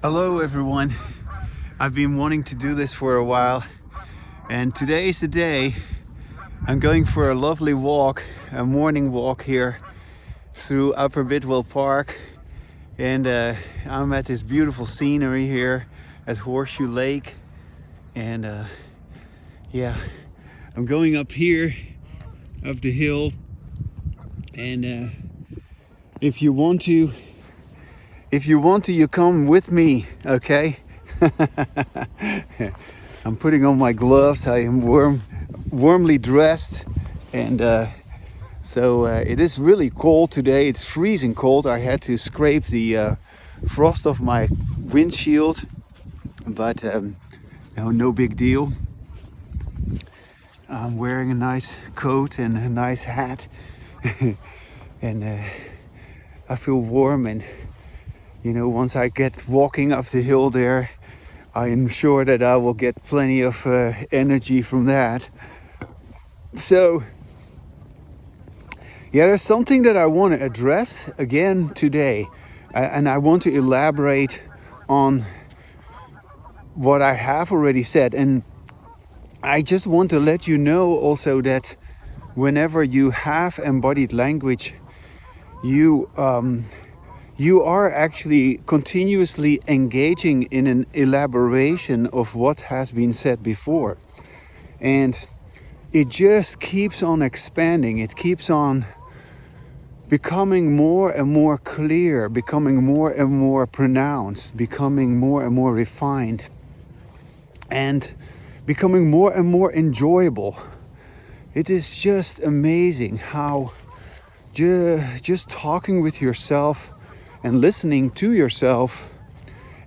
Hello everyone. I've been wanting to do this for a while, and today is the day. I'm going for a lovely walk, a morning walk here through Upper Bidwell Park, and I'm at this beautiful scenery here at Horseshoe Lake, and I'm going up here, up the hill, and if you want to, you come with me, okay? I'm putting on my gloves. I am warmly dressed, and so it is really cold today. It's freezing cold. I had to scrape the frost off my windshield, but no big deal. I'm wearing a nice coat and a nice hat, and I feel warm. And once I get walking up the hill there, I am sure that I will get plenty of energy from that. So, there's something that I want to address again today, and I want to elaborate on what I have already said. And I just want to let you know also that whenever you have embodied language, you are actually continuously engaging in an elaboration of what has been said before. And it just keeps on expanding. It keeps on becoming more and more clear, becoming more and more pronounced, becoming more and more refined, and becoming more and more enjoyable. It is just amazing how just talking with yourself and listening to yourself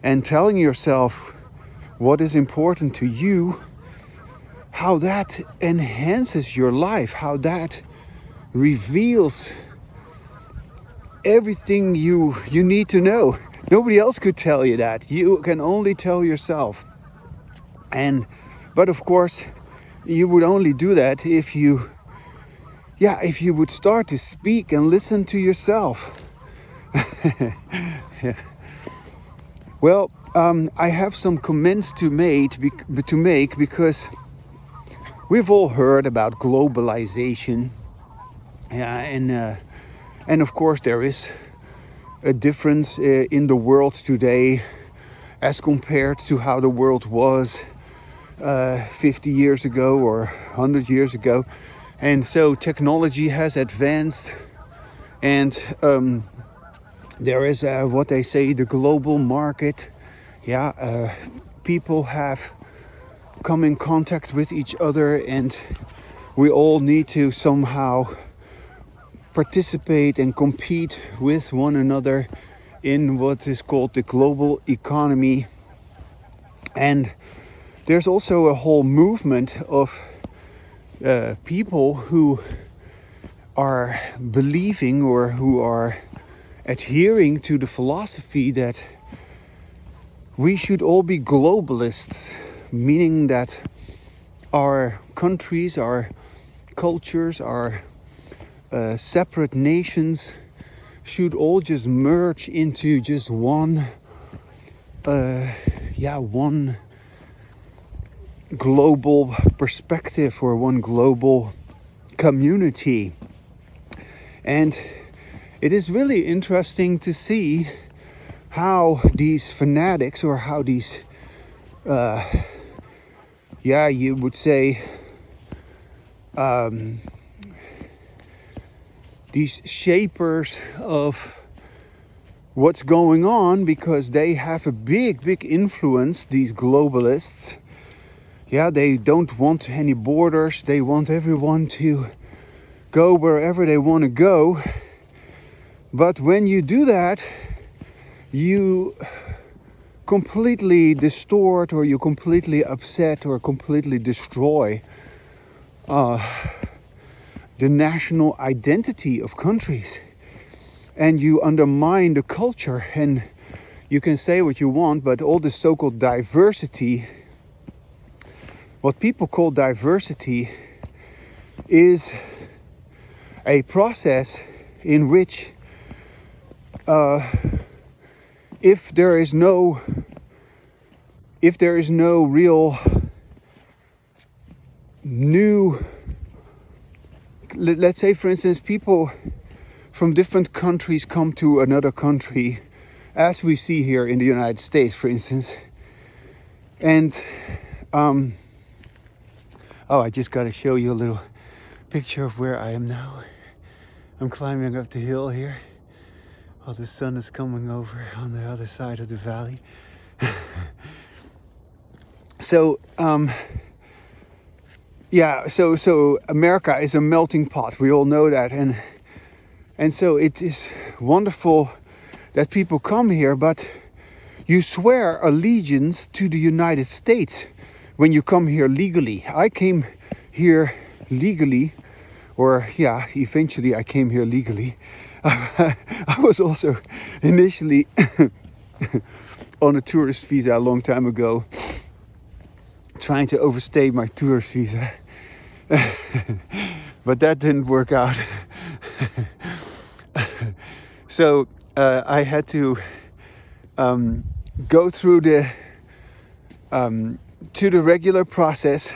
and telling yourself what is important to you, how that enhances your life, how that reveals everything you need to know. Nobody else could tell you that. You can only tell yourself. But of course, you would only do that if you would start to speak and listen to yourself. Yeah. Well, I have some comments to make because we've all heard about globalization, and of course there is a difference in the world today as compared to how the world was 50 years ago or 100 years ago, and so technology has advanced, and there is what they say, the global market. People have come in contact with each other, and we all need to somehow participate and compete with one another in what is called the global economy. And there's also a whole movement of people who are believing or who are adhering to the philosophy that we should all be globalists, meaning that our countries, our cultures, our separate nations should all just merge into just one global perspective or one global community. And it is really interesting to see how these fanatics, or how these, you would say, these shapers of what's going on, because they have a big influence, these globalists. They don't want any borders. They want everyone to go wherever they want to go. But when you do that, you completely distort, or you completely upset, or completely destroy the national identity of countries. And you undermine the culture. And you can say what you want, but all the so-called diversity, what people call diversity, is a process in which if there is no if there is no real new, let's say for instance, people from different countries come to another country, as we see here in the United States, for instance. And I just got to show you a little picture of where I am now. I'm climbing up the hill here while the sun is coming over on the other side of the valley. So America is a melting pot. We all know that, and so it is wonderful that people come here, but you swear allegiance to the United States when you come here legally. I came here legally, eventually I came here legally. I was also initially on a tourist visa a long time ago, trying to overstay my tourist visa. But that didn't work out. So I had to go through to the regular process,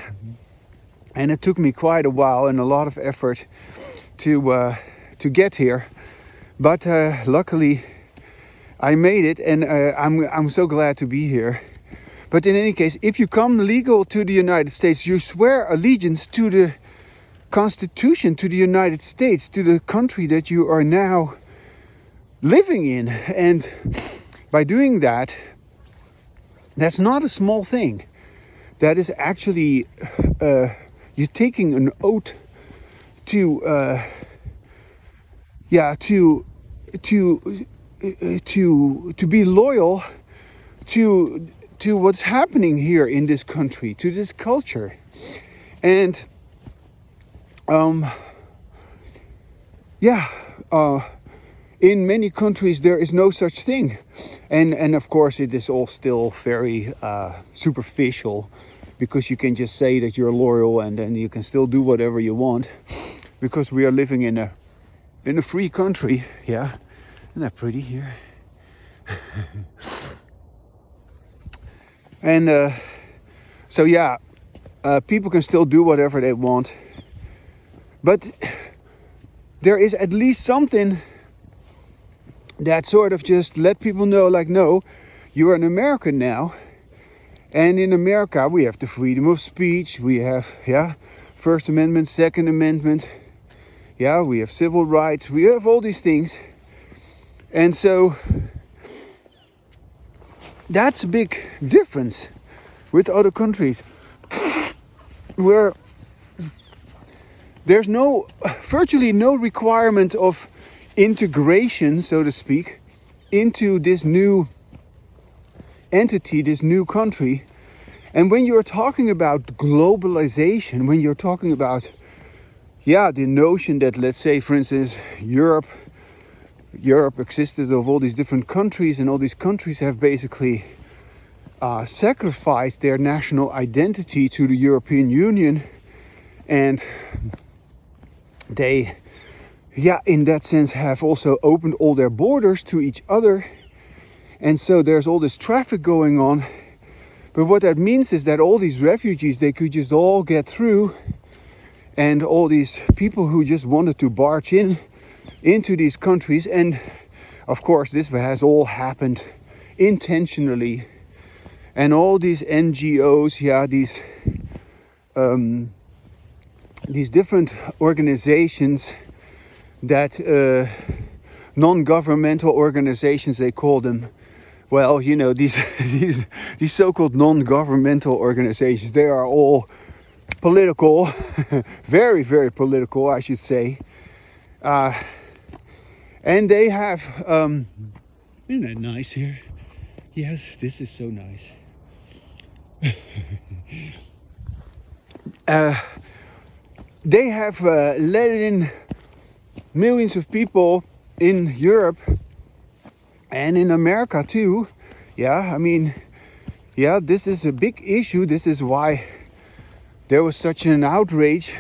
and it took me quite a while and a lot of effort to get here. But luckily, I made it, and I'm so glad to be here. But in any case, if you come legal to the United States, you swear allegiance to the Constitution, to the United States, to the country that you are now living in. And by doing that, that's not a small thing. That is actually you're taking an oath to be loyal to what's happening here in this country, to this culture. And in many countries there is no such thing, and of course it is all still very superficial, because you can just say that you're loyal and then you can still do whatever you want, because we are living in a free country. Yeah, isn't that pretty here? And people can still do whatever they want, but there is at least something that sort of just let people know, like, no, you're an American now. And in America, we have the freedom of speech. We have, First Amendment, Second Amendment. Yeah, we have civil rights. We have all these things. And so that's a big difference with other countries, where there's virtually no requirement of integration, so to speak, into this new entity, this new country. And when you're talking about globalization, when you're talking about the notion that, let's say, for instance, Europe existed of all these different countries, and all these countries have basically sacrificed their national identity to the European Union, and they in that sense have also opened all their borders to each other. And so there's all this traffic going on. But what that means is that all these refugees, they could just all get through, and all these people who just wanted to barge into these countries. And of course this has all happened intentionally, and all these NGOs, these different organizations that non-governmental organizations, they call them. Well, these so-called non-governmental organizations, they are all political, very, very political, I should say. And they have, isn't that nice here? Yes, this is so nice. They have let in millions of people in Europe and in America too. This is a big issue. This is why there was such an outrage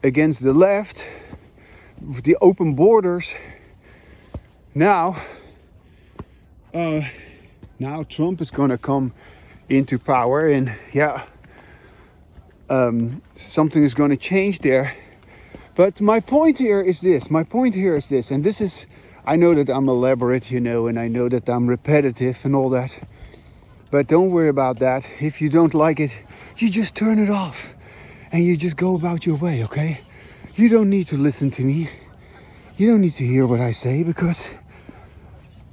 against the left, the open borders. Now Trump is going to come into power, and something is going to change there. But my point here is this, and this is, I know that I'm elaborate, and I know that I'm repetitive and all that, but don't worry about that. If you don't like it, you just turn it off and you just go about your way, okay? You don't need to listen to me. You don't need to hear what I say, because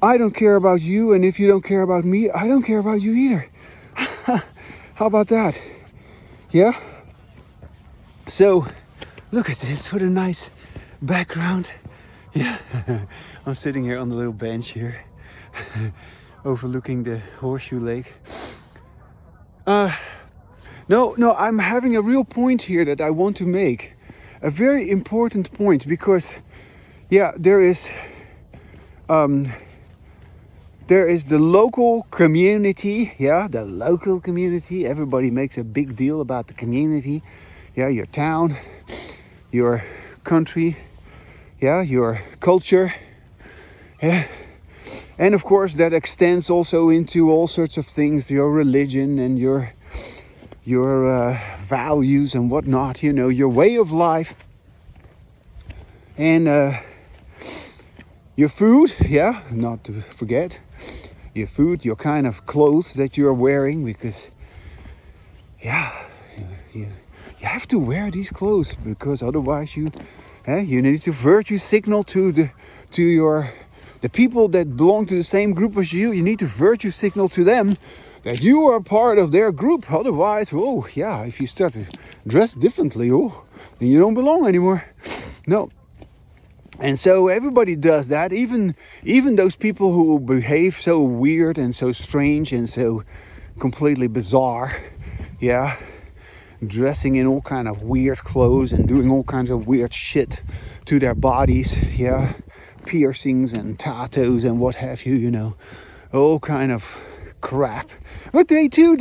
I don't care about you, and if you don't care about me, I don't care about you either. How about that? Yeah? So, look at this, what a nice background. Yeah, I'm sitting here on the little bench here, overlooking the Horseshoe Lake. No, I'm having a real point here that I want to make. A very important point, because, there is the local community, the local community. Everybody makes a big deal about the community. Your town, your country, your culture. And of course that extends also into all sorts of things, your religion and your values and whatnot, your way of life. And your food, not to forget. Your food, your kind of clothes that you're wearing, because you have to wear these clothes, because otherwise you need to virtue signal to the people that belong to the same group as you. You need to virtue signal to them that you are part of their group. Otherwise, if you start to dress differently, then you don't belong anymore. No. And so everybody does that, even those people who behave so weird and so strange and so completely bizarre, dressing in all kind of weird clothes and doing all kinds of weird shit to their bodies, piercings and tattoos and what have you, all kind of crap. But they do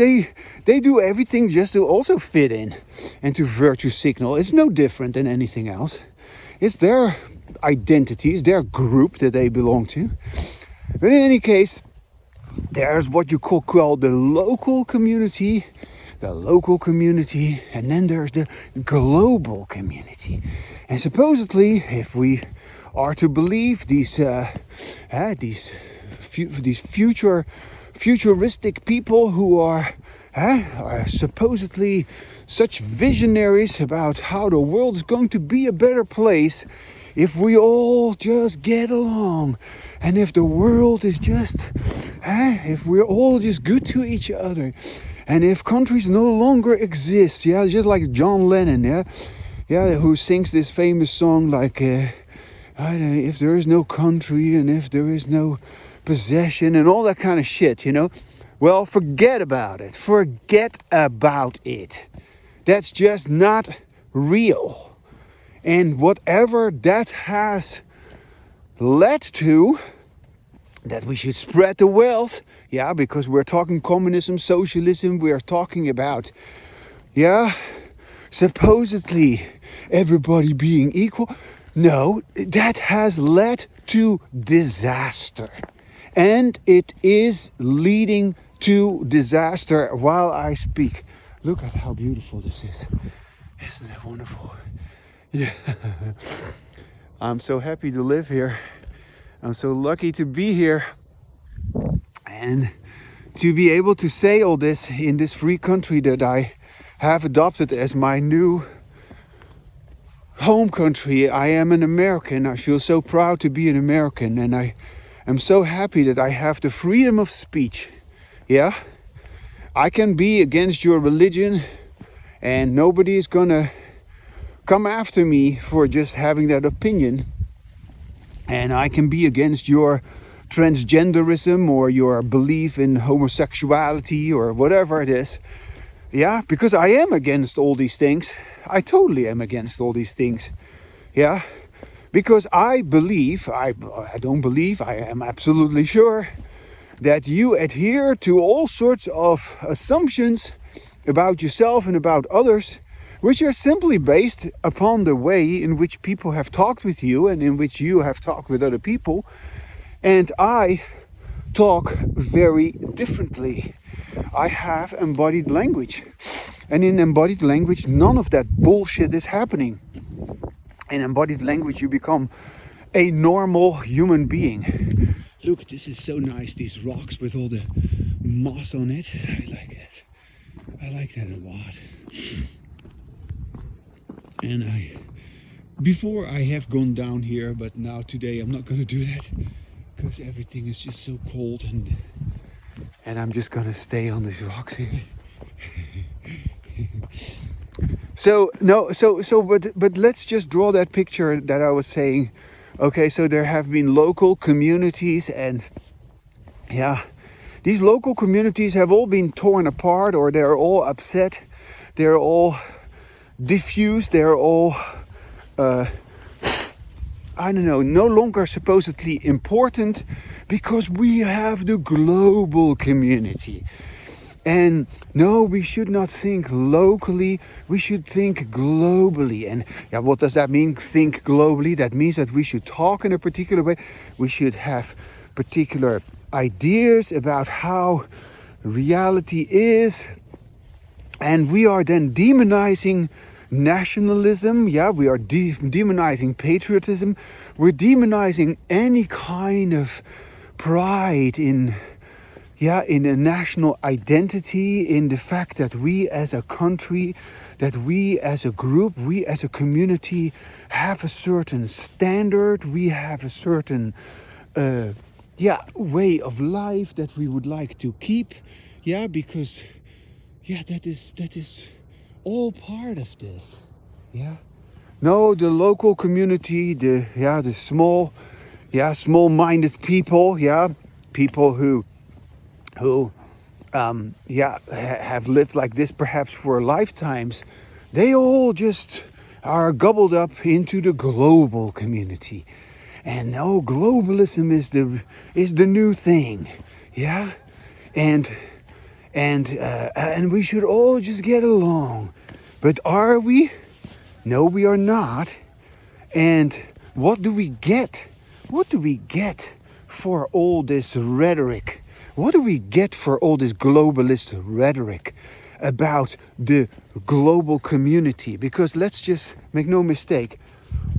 everything just to also fit in and to virtue signal. It's no different than anything else. It's their identities, their group that they belong to. But in any case, there's what you call the local community, and then there's the global community. And supposedly, if we are to believe these futuristic people who are supposedly such visionaries about how the world is going to be a better place, if we all just get along, and if the world is just, if we're all just good to each other, and if countries no longer exist, just like John Lennon, who sings this famous song like, I don't know, if there is no country and if there is no possession and all that kind of shit, well, forget about it. That's just not real. And whatever that has led to, that we should spread the wealth, because we're talking communism, socialism, we are talking about, supposedly everybody being equal. No, that has led to disaster. And it is leading to disaster while I speak. Look at how beautiful this is. Isn't that wonderful? Yeah. I'm so happy to live here. I'm so lucky to be here. And to be able to say all this in this free country that I have adopted as my new home country. I am an American. I feel so proud to be an American, and I am so happy that I have the freedom of speech. I can be against your religion, and nobody is gonna come after me for just having that opinion. And I can be against your transgenderism or your belief in homosexuality or whatever it is. Because I am against all these things. I totally am against all these things. Because I am absolutely sure that you adhere to all sorts of assumptions about yourself and about others, which are simply based upon the way in which people have talked with you and in which you have talked with other people. And I talk very differently. I have embodied language. And in embodied language, none of that bullshit is happening. In embodied language, you become a normal human being. Look, this is so nice, these rocks with all the moss on it. I like it. I like that a lot. And before I have gone down here, but now today I'm not going to do that because everything is just so cold, and I'm just going to stay on these rocks here. But let's just draw that picture that I was saying. Okay, so there have been local communities, and yeah, these local communities have all been torn apart, or they're all upset, they're all diffused, they're all I don't know, no longer supposedly important, because we have the global community. And no, we should not think locally, we should think globally. And yeah, what does that mean, think globally? That means that we should talk in a particular way. We should have particular ideas about how reality is. And we are then demonizing nationalism. Yeah, we are demonizing patriotism. We're demonizing any kind of pride in a national identity, in the fact that we as a country, that we as a group, we as a community have a certain standard, we have a certain way of life that we would like to keep. Yeah, because that is all part of this. Yeah. No, the local community, the small-minded people, people who have lived like this perhaps for lifetimes, they all just are gobbled up into the global community. And no, globalism is the new thing. Yeah. And we should all just get along. But are we? No, we are not. And what do we get? What do we get for all this rhetoric? What do we get for all this globalist rhetoric about the global community? Because let's just make no mistake,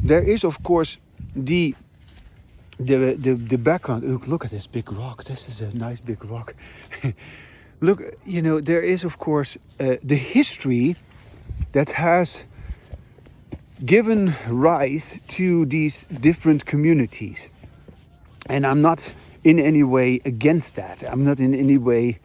there is of course the background. Look at this big rock. This is a nice big rock. Look, there is of course the history that has given rise to these different communities. And I'm not in any way against that. I'm not in any way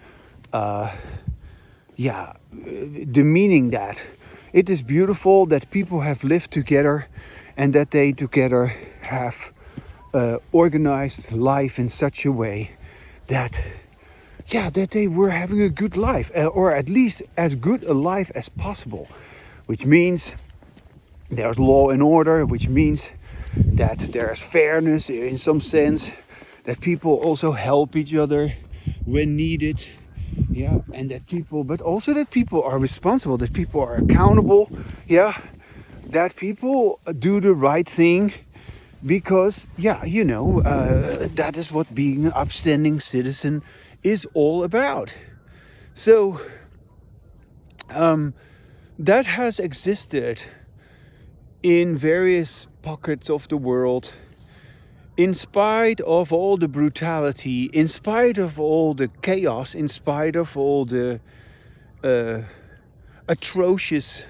demeaning that. It is beautiful that people have lived together and that they together have organized life in such a way that they were having a good life, or at least as good a life as possible, which means there's law and order, which means that there's fairness in some sense, that people also help each other when needed, and but also that people are responsible, that people are accountable, that people do the right thing, because that is what being an upstanding citizen is all about. So that has existed in various pockets of the world, in spite of all the brutality, in spite of all the chaos, in spite of all the atrocious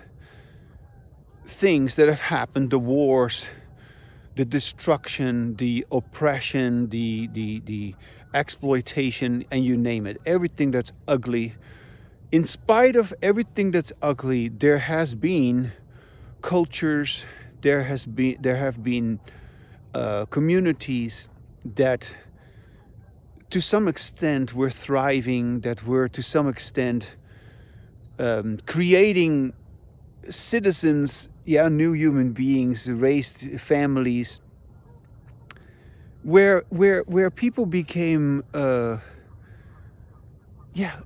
things that have happened, the wars, the destruction, the oppression, the exploitation, and you name it, everything that's ugly. In spite of everything that's ugly, there has been cultures, there have been communities that to some extent were thriving, that were to some extent creating citizens, new human beings, raised families, where people became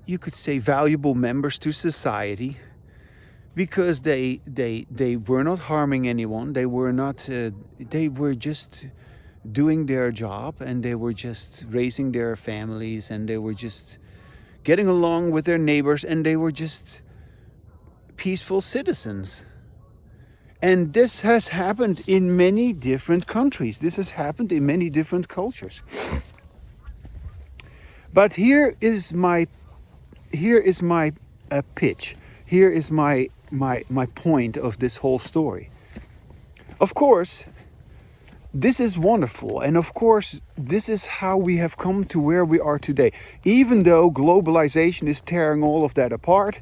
you could say valuable members to society, because they were not harming anyone, they were not they were just doing their job, and they were just raising their families, and they were just getting along with their neighbors, and they were just peaceful citizens. And this has happened in many different countries. This has happened in many different cultures. But here is my pitch. Here is my point of this whole story. Of course, this is wonderful, and of course, this is how we have come to where we are today. Even though globalization is tearing all of that apart,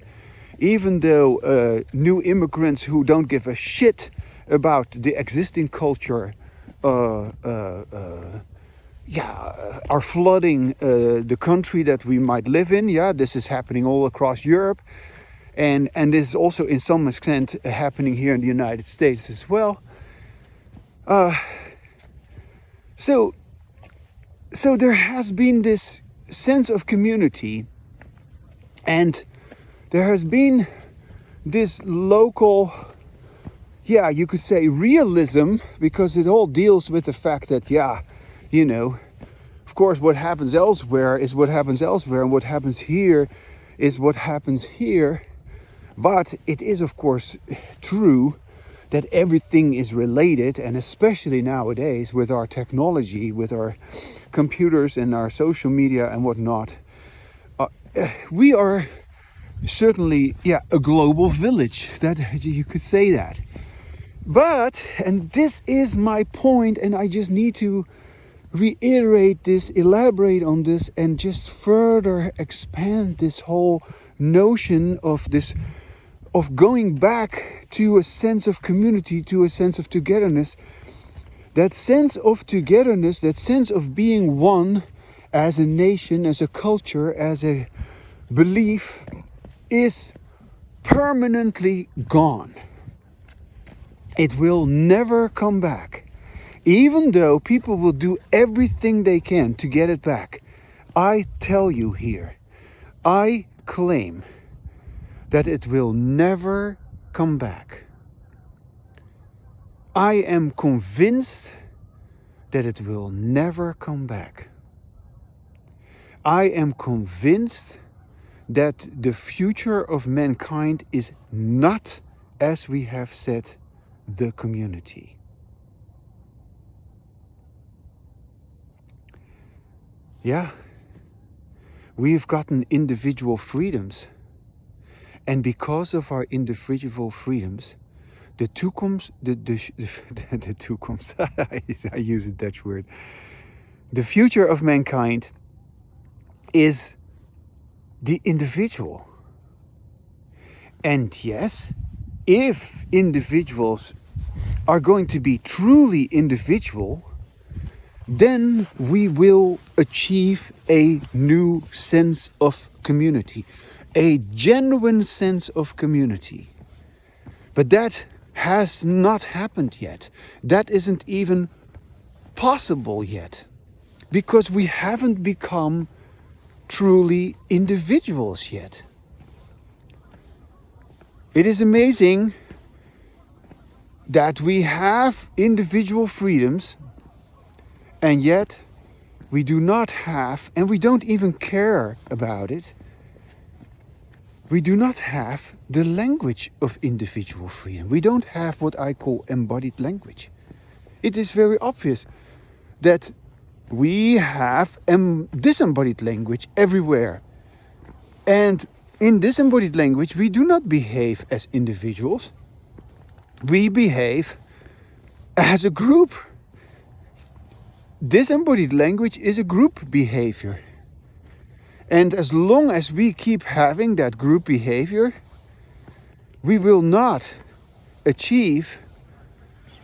even though new immigrants who don't give a shit about the existing culture are flooding the country that we might live in. Yeah, this is happening all across Europe, and this is also in some extent happening here in the United States as well. So there has been this sense of community, and there has been this local, you could say realism, because it all deals with the fact that, of course, what happens elsewhere is what happens elsewhere, and what happens here is what happens here. But it is, of course, true that everything is related, and especially nowadays with our technology, with our computers and our social media and whatnot, we are certainly, a global village. That you could say that. But, and this is my point, and I just need to reiterate this, elaborate on this, and just further expand this whole notion of going back to a sense of community, to a sense of togetherness. That sense of togetherness, that sense of being one as a nation, as a culture, as a belief, is permanently gone. It will never come back. Even though people will do everything they can to get it back. I tell you here, I claim that it will never come back. I am convinced that it will never come back. I am convinced that the future of mankind is not, as we have said, the community. We've gotten individual freedoms. And because of our individual freedoms, the toekomst, I use a Dutch word. The future of mankind is the individual. And yes, if individuals are going to be truly individual, then we will achieve a new sense of community, a genuine sense of community. But that has not happened yet. That isn't even possible yet, because we haven't become truly individuals yet. It is amazing that we have individual freedoms, and yet we do not have, and we don't even care about it, we do not have the language of individual freedom. We don't have what I call embodied language. It is very obvious that we have disembodied language everywhere. And in disembodied language, we do not behave as individuals. We behave as a group. Disembodied language is a group behavior. And as long as we keep having that group behavior, we will not achieve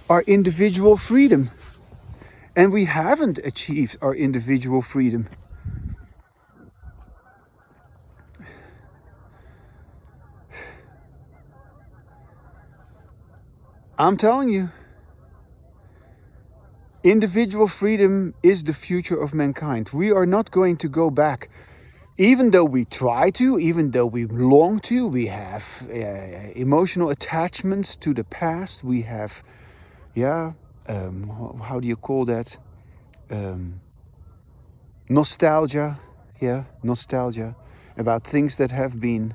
our individual freedom. And we haven't achieved our individual freedom. I'm telling you, individual freedom is the future of mankind. We are not going to go back. Even though we try to, even though we long to, we have emotional attachments to the past. We have, how do you call that? Nostalgia, nostalgia. about things that have been,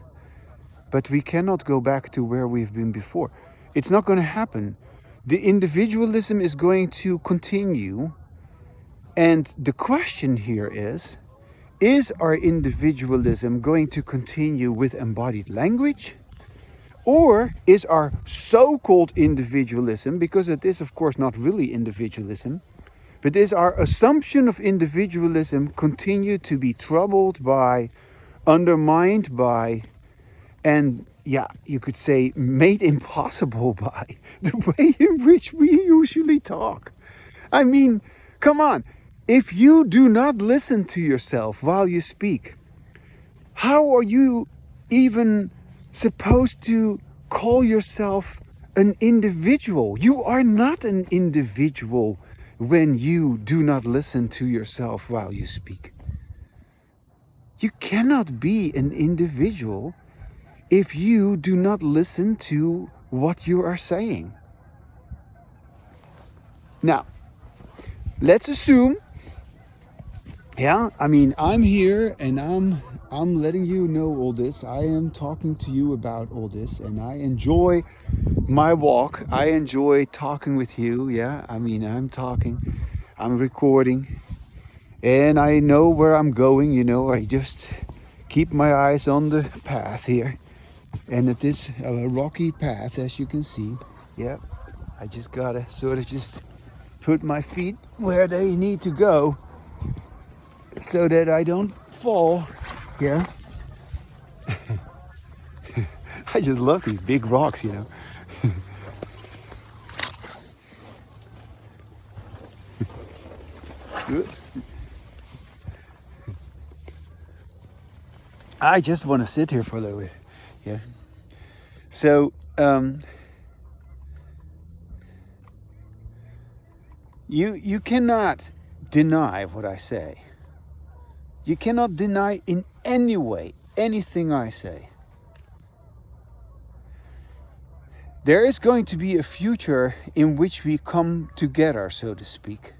but we cannot go back to where we've been before. It's not going to happen. The individualism is going to continue. And the question here is our individualism going to continue with embodied language? Or is our so-called individualism, because it is of course not really individualism, but is our assumption of individualism continue to be troubled by, undermined by, and yeah, you could say made impossible by the way in which we usually talk? I mean, come on. If you do not listen to yourself while you speak, how are you even supposed to call yourself an individual? You are not an individual when you do not listen to yourself while you speak. You cannot be an individual if you do not listen to what you are saying. Now, let's assume, I'm here and I'm letting you know all this. I am talking to you about all this, and I enjoy my walk. I enjoy talking with you. I'm talking, I'm recording, and I know where I'm going. I just keep my eyes on the path here, and it is a rocky path, as you can see. I just gotta sort of just put my feet where they need to go so that I don't fall. I just love these big rocks, Oops. I just want to sit here for a little bit. So, you cannot deny what I say. You cannot deny in any way anything I say. There is going to be a future in which we come together, so to speak.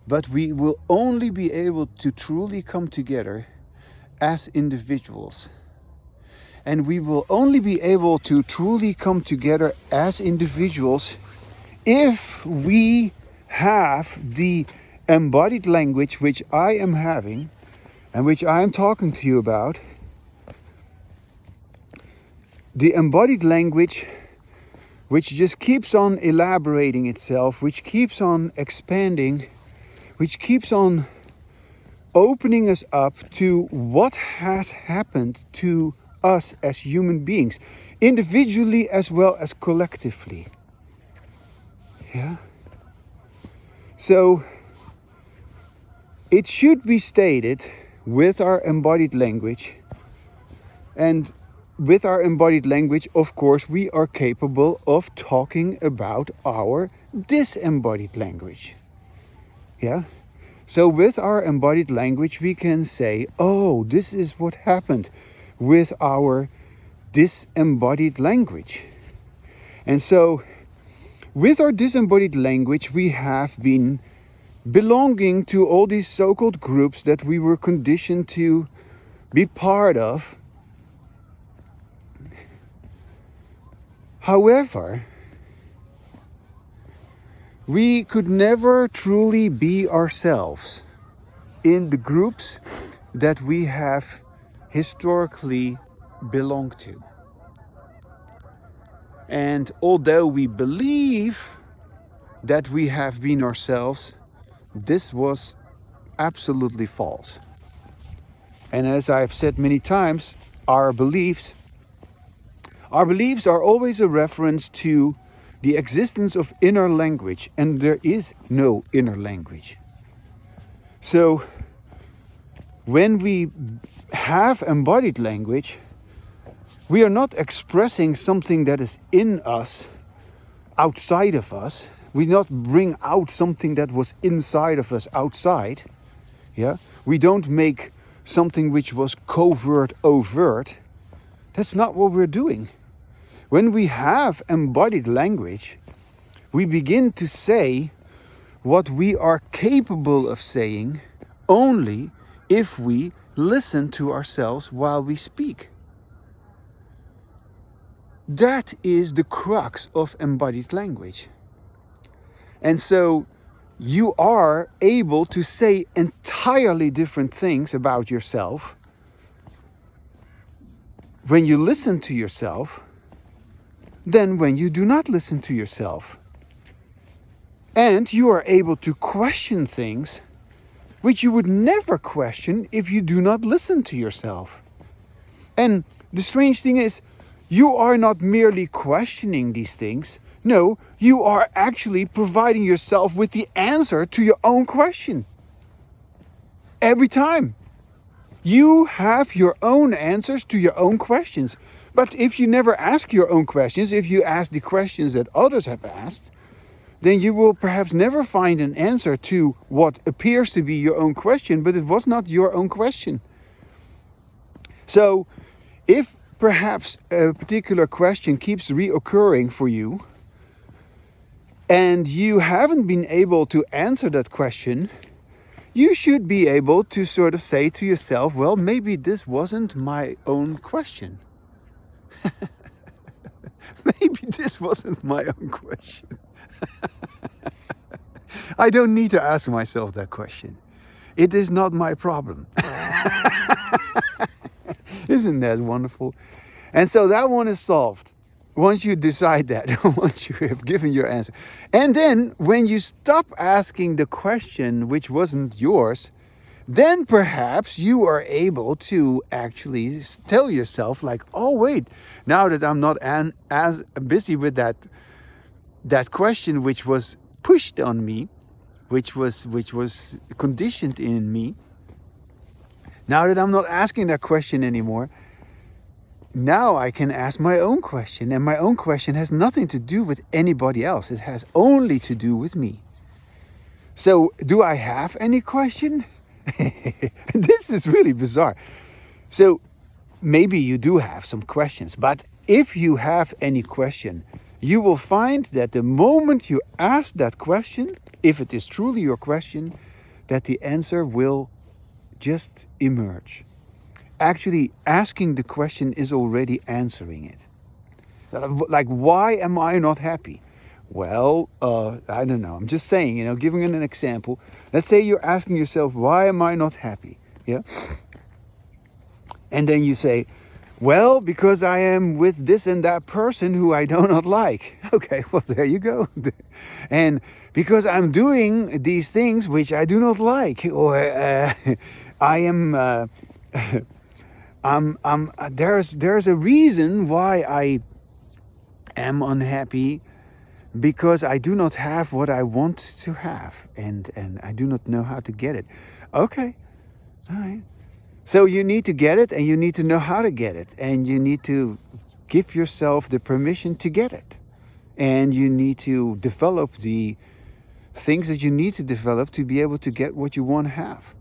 But we will only be able to truly come together as individuals. And we will only be able to truly come together as individuals if we have the embodied language which I am having and which I am talking to you about. The embodied language which just keeps on elaborating itself, which keeps on expanding, which keeps on opening us up to what has happened to us as human beings, individually as well as collectively. So it should be stated with our embodied language, and with our embodied language, of course, we are capable of talking about our disembodied language. So with our embodied language, we can say, oh, this is what happened with our disembodied language. And so with our disembodied language, we have been belonging to all these so-called groups that we were conditioned to be part of. However, we could never truly be ourselves in the groups that we have historically belonged to. And although we believe that we have been ourselves, this was absolutely false. And as I've said many times, our beliefs are always a reference to the existence of inner language, and there is no inner language. So when we have embodied language, we are not expressing something that is in us, outside of us. We not bring out something that was inside of us outside. We don't make something which was covert overt. That's not what we're doing. When we have embodied language, we begin to say what we are capable of saying only if we listen to ourselves while we speak. That is the crux of embodied language. And so you are able to say entirely different things about yourself when you listen to yourself than when you do not listen to yourself. And you are able to question things which you would never question if you do not listen to yourself. And the strange thing is, you are not merely questioning these things. No, you are actually providing yourself with the answer to your own question. Every time. You have your own answers to your own questions. But if you never ask your own questions, if you ask the questions that others have asked, then you will perhaps never find an answer to what appears to be your own question, but it was not your own question. So, if perhaps a particular question keeps reoccurring for you, and you haven't been able to answer that question, you should be able to sort of say to yourself, well, maybe this wasn't my own question. Maybe this wasn't my own question. I don't need to ask myself that question. It is not my problem. Isn't that wonderful? And so that one is solved. Once you decide that, once you have given your answer. And then when you stop asking the question which wasn't yours, then perhaps you are able to actually tell yourself like, oh wait, now that I'm not as busy with that question which was pushed on me, which was conditioned in me, now that I'm not asking that question anymore, now I can ask my own question, and my own question has nothing to do with anybody else. It has only to do with me. So, do I have any question? This is really bizarre. So, maybe you do have some questions, but if you have any question, you will find that the moment you ask that question, if it is truly your question, that the answer will just emerge. Actually, asking the question is already answering it. Like, why am I not happy? Well, I don't know. I'm just saying, giving an example. Let's say you're asking yourself, why am I not happy? Yeah. And then you say, well, because I am with this and that person who I do not like. Okay, well, there you go. And because I'm doing these things which I do not like, or I am... there's a reason why I am unhappy, because I do not have what I want to have, and I do not know how to get it. Okay, all right. So you need to get it, and you need to know how to get it, and you need to give yourself the permission to get it, and you need to develop the things that you need to develop to be able to get what you want to have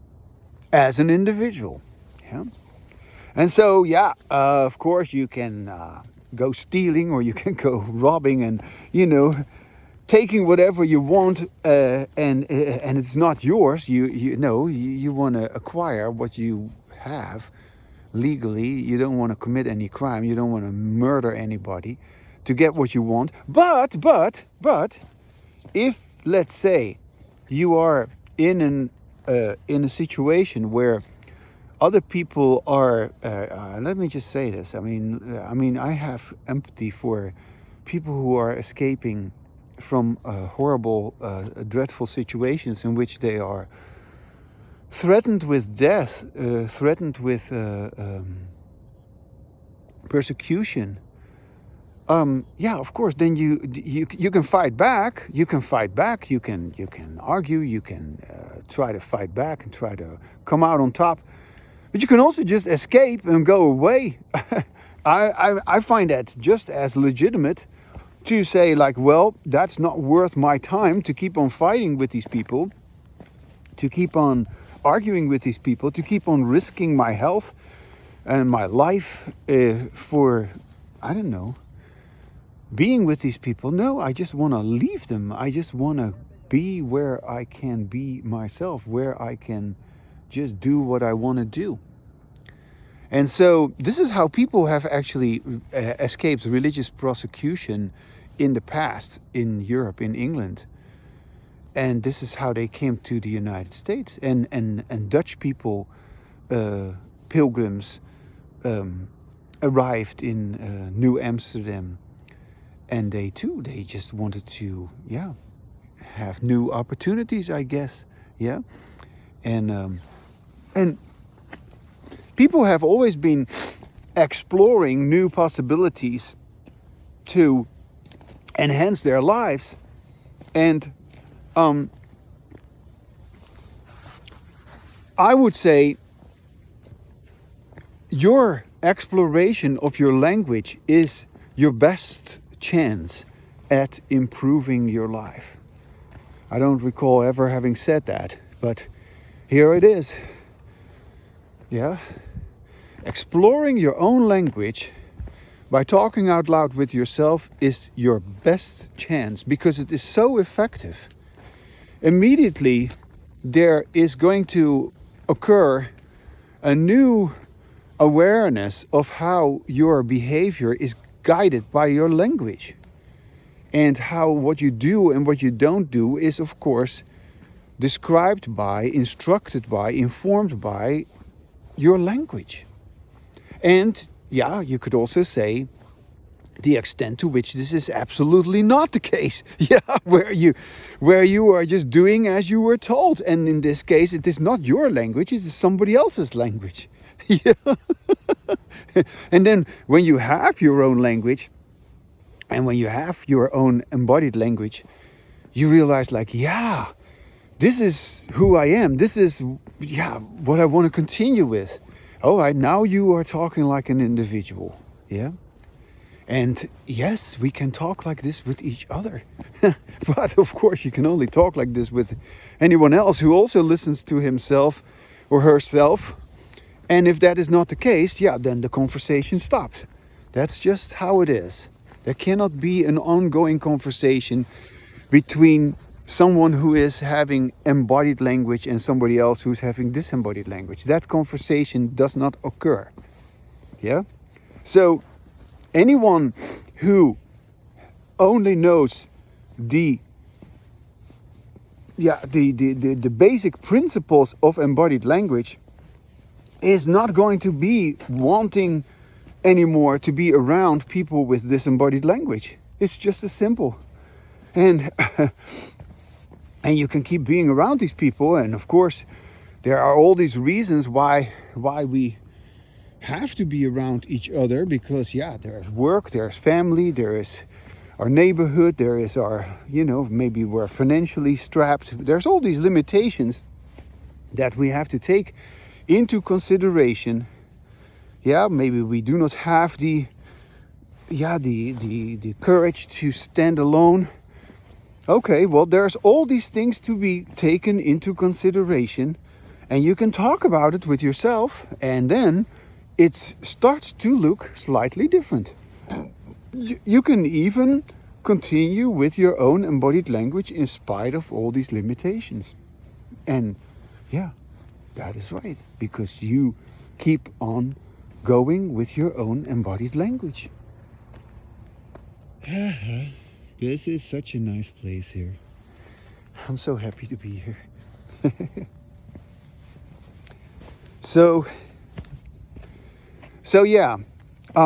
as an individual. Yeah. And so, of course, you can go stealing, or you can go robbing, and taking whatever you want, and it's not yours. You want to acquire what you have legally. You don't want to commit any crime. You don't want to murder anybody to get what you want. But if, let's say, you are in a situation where other people are, let me just say this. I mean, I have empathy for people who are escaping from horrible, dreadful situations in which they are threatened with death, threatened with persecution. Of course. Then you can fight back. You can fight back. You can argue. You can try to fight back and try to come out on top. But you can also just escape and go away. I find that just as legitimate to say, like, well, that's not worth my time to keep on fighting with these people, to keep on arguing with these people, to keep on risking my health and my life for, I don't know, being with these people. No, I just want to leave them. I just want to be where I can be myself, where I can just do what I want to do. And so this is how people have actually escaped religious prosecution in the past in Europe, in England. And this is how they came to the United States. And Dutch people, pilgrims, arrived in New Amsterdam. And they just wanted to, have new opportunities, I guess. Yeah. And people have always been exploring new possibilities to enhance their lives. And I would say your exploration of your language is your best chance at improving your life. I don't recall ever having said that, but here it is. Yeah. Exploring your own language by talking out loud with yourself is your best chance because it is so effective. Immediately, there is going to occur a new awareness of how your behavior is guided by your language. And how what you do and what you don't do is, of course, described by, instructed by, informed by your language. And you could also say the extent to which this is absolutely not the case. Where you are just doing as you were told. And in this case, it is not your language, it is somebody else's language. And then when you have your own language, and when you have your own embodied language, you realize this is who I am. This is, what I want to continue with. All right, now you are talking like an individual. Yeah. And yes, we can talk like this with each other. But of course, you can only talk like this with anyone else who also listens to himself or herself. And if that is not the case, then the conversation stops. That's just how it is. There cannot be an ongoing conversation between someone who is having embodied language and somebody else who's having disembodied language. That conversation does not occur. Yeah? So anyone who only knows the basic principles of embodied language is not going to be wanting anymore to be around people with disembodied language. It's just as simple. And and you can keep being around these people, and of course there are all these reasons why we have to be around each other, because there's work, there's family, there is our neighborhood, there is our, maybe we're financially strapped. There's all these limitations that we have to take into consideration. Maybe we do not have the courage to stand alone. Okay, well, there's all these things to be taken into consideration, and you can talk about it with yourself, and then it starts to look slightly different. You can even continue with your own embodied language in spite of all these limitations. And that is right, because you keep on going with your own embodied language. This is such a nice place here. I'm so happy to be here. So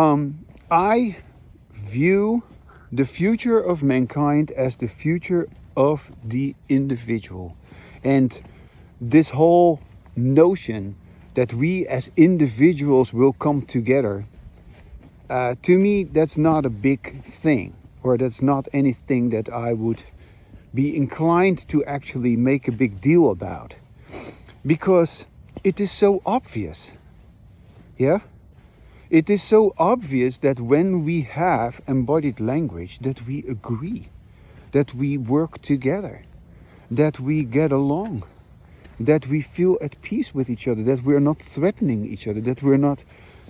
I view the future of mankind as the future of the individual. And this whole notion that we as individuals will come together, to me, that's not a big thing, or that's not anything that I would be inclined to actually make a big deal about, because it is so obvious. It is so obvious that when we have embodied language, that we agree, that we work together, that we get along, that we feel at peace with each other, that we're not threatening each other, that we're not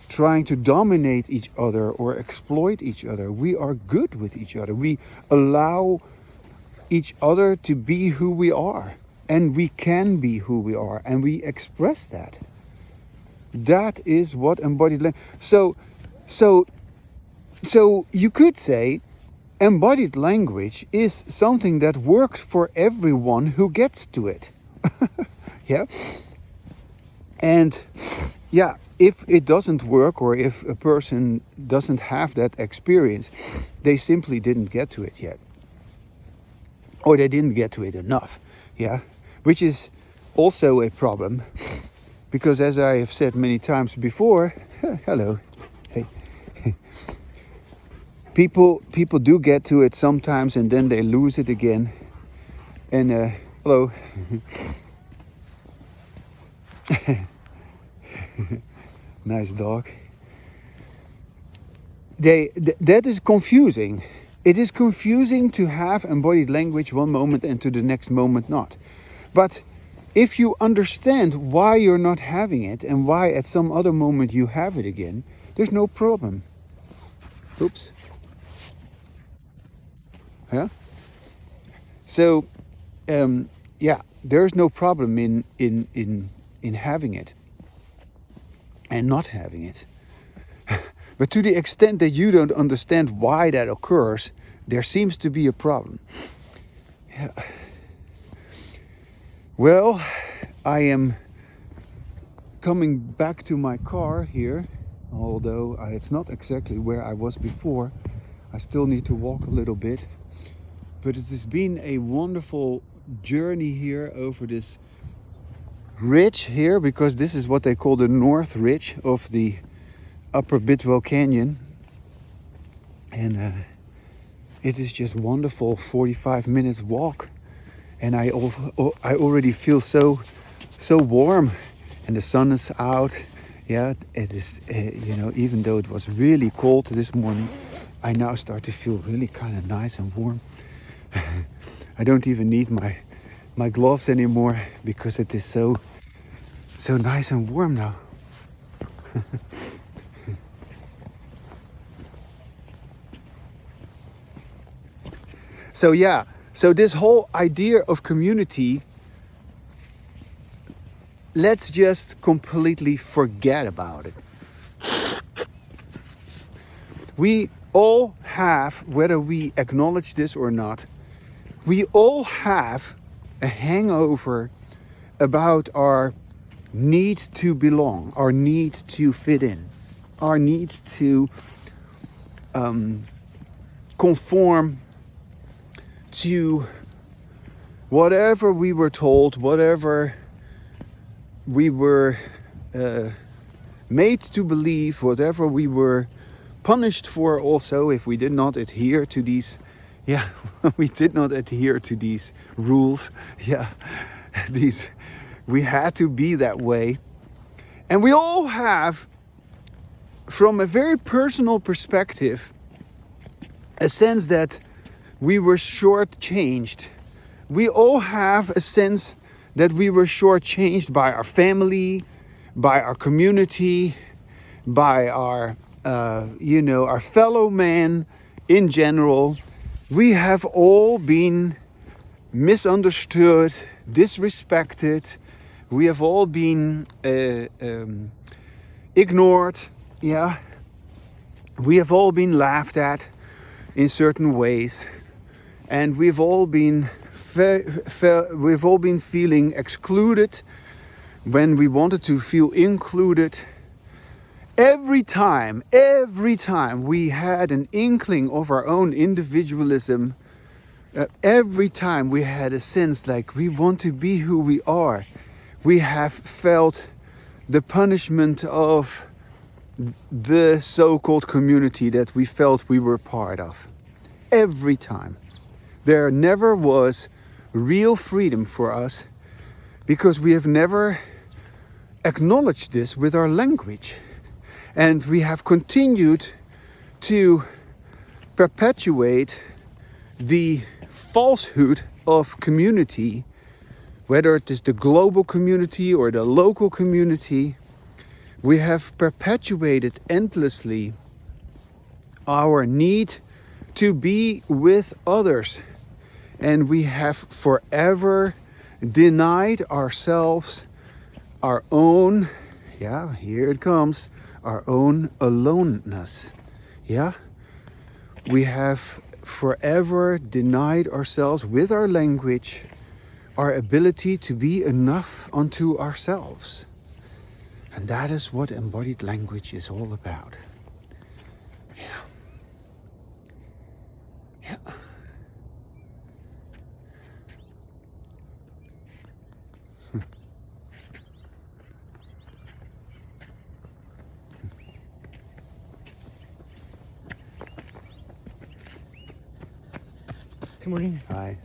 trying to dominate each other or exploit each other. We are good with each other. We allow each other to be who we are. and we can be who we are, and we express that. That is what embodied language. So you could say embodied language is something that works for everyone who gets to it. Yeah. And yeah, if it doesn't work, or if a person doesn't have that experience, they simply didn't get to it yet. Or they didn't get to it enough. Yeah. Which is also a problem. Because as I have said many times before, hello. Hey. People do get to it sometimes, and then they lose it again. And hello. Nice dog. That is confusing. It is confusing to have embodied language one moment and to the next moment not. But if you understand why you're not having it and why at some other moment you have it again, there's no problem. Oops. Yeah. So, yeah, there's no problem in having it and not having it. But to the extent that you don't understand why that occurs, there seems to be a problem. Yeah. Well, I am coming back to my car here, although it's not exactly where I was before. I still need to walk a little bit. But it has been a wonderful journey here over this ridge here, because this is what they call the North Ridge of the Upper Bidwell Canyon. And it is just wonderful 45 minutes walk. And I already feel so warm, and the sun is out. Yeah, it is, even though it was really cold this morning, I now start to feel really kind of nice and warm. I don't even need my gloves anymore, because it is so nice and warm now. So yeah, so this whole idea of community, let's just completely forget about it. We all have, whether we acknowledge this or not, we all have a hangover about our need to belong, our need to fit in, our need to conform to whatever we were told, whatever we were made to believe, whatever we were punished for also if we did not adhere to these, we did not adhere to these rules. We had to be that way. And we all have, from a very personal perspective, a sense that we were shortchanged. We all have a sense that we were shortchanged by our family, by our community, by our fellow man in general. We have all been misunderstood, disrespected. We have all been ignored. Yeah, we have all been laughed at in certain ways, and we've all been feeling excluded when we wanted to feel included. Every time we had an inkling of our own individualism, every time we had a sense like we want to be who we are, we have felt the punishment of the so-called community that we felt we were part of. Every time. There never was real freedom for us, because we have never acknowledged this with our language. And we have continued to perpetuate the falsehood of community, whether it is the global community or the local community. We have perpetuated endlessly our need to be with others. And we have forever denied ourselves our own, yeah, here it comes, our own aloneness. Yeah? We have forever denied ourselves with our language our ability to be enough unto ourselves. And that is what embodied language is all about. Yeah. Yeah. Good morning. Hi.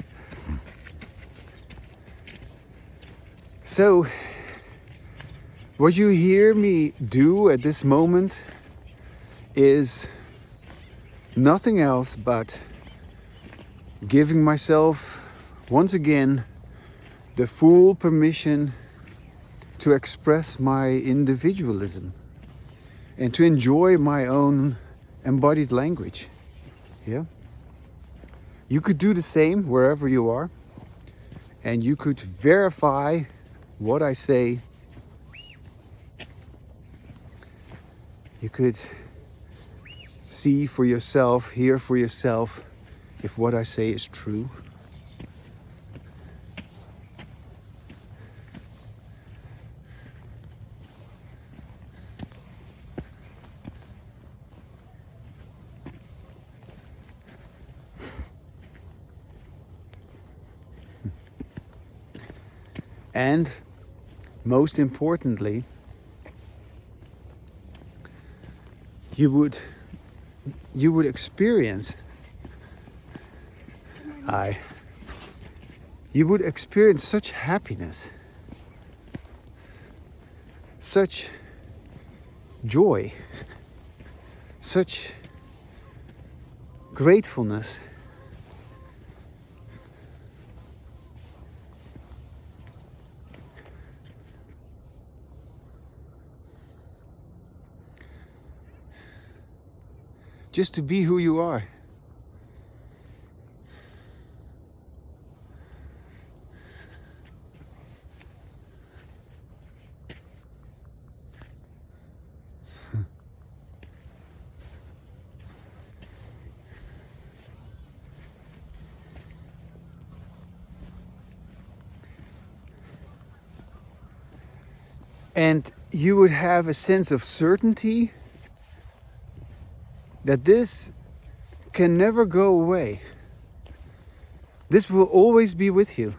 So, what you hear me do at this moment is nothing else but giving myself once again the full permission to express my individualism and to enjoy my own embodied language. Yeah? You could do the same wherever you are, and you could verify what I say. You could see for yourself, hear for yourself, if what I say is true. And most importantly, you would experience you would experience such happiness, such joy, such gratefulness. Just to be who you are. And you would have a sense of certainty that this can never go away. This will always be with you.